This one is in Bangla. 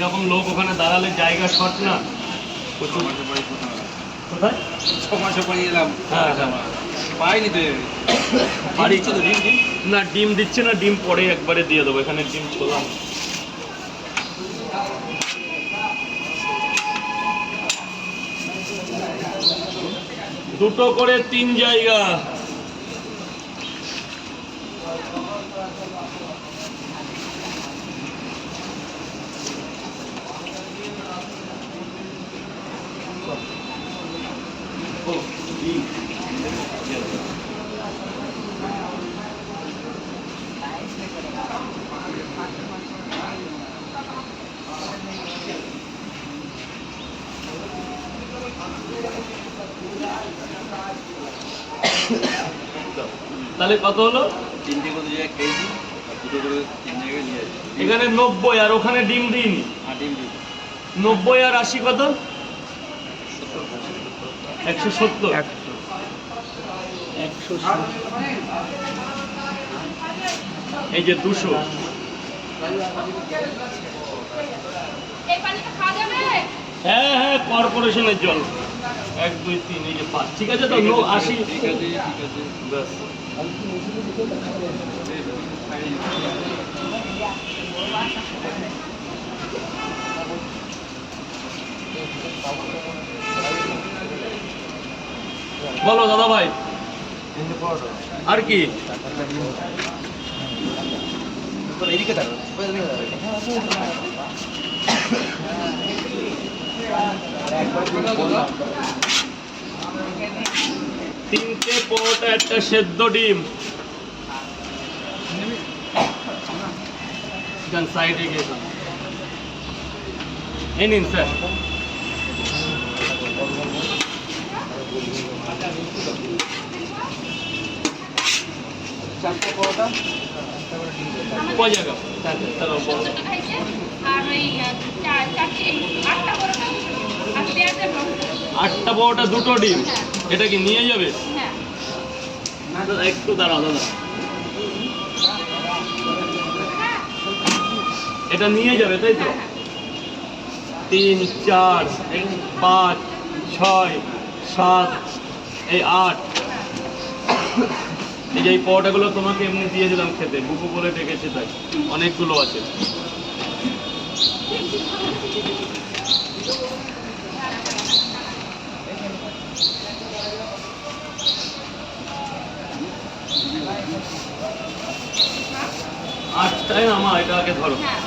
এরকম লোক ওখানে দাঁড়ালে জায়গা শর্ট না। কোথায় 6 মাসে পরে এলাম। হ্যাঁ পাইনি তো বাড়ি না, ডিম দিচ্ছে না, ডিম পরে একবারে দিয়ে দেবো, এখানে ডিম ছোলাম। দুটো করে 3 জায়গা। তাহলে কত হলো? 3টে করে কেজি, দুটো করে 3 জায়গায় নিয়ে আসি। এখানে 90 আর ওখানে ডিম দিইনি। আর ডিম দিই 90 আর 80 কত? 170। 170 এই যে 200। হ্যাঁ হ্যাঁ, কর্পোরেশনের জল। 1 2 3 এই যে 5। ঠিক আছে তো? 80। ঠিক আছে ব্যাস। বলো দাদা ভাই, আর কি? তিনটে পরোটা, একটা সেদ্ধ ডিম। সাইডে গিয়ে এই নিন স্যার। চারটে পরোটা কয় জায়গা? আর ওই 8টা পরোটা আর পেঁয়াজের রসুন। 8টা পরোটা, 2টো ডিম। এটা কি নিয়ে যাবে? হ্যাঁ না দাদা, একটু দাঁড়াও দাদা, এটা নিয়ে যাবে তাই তো? 3 4 5 6 7 এই 8। এই যে এই পরোটাগুলো তোমাকে এমনি দিয়েছিলাম খেতে, বুকু বলে ডেকেছে, তাই অনেকগুলো আছে। আটটায় আমার এটা আগে ধরো। হ্যাঁ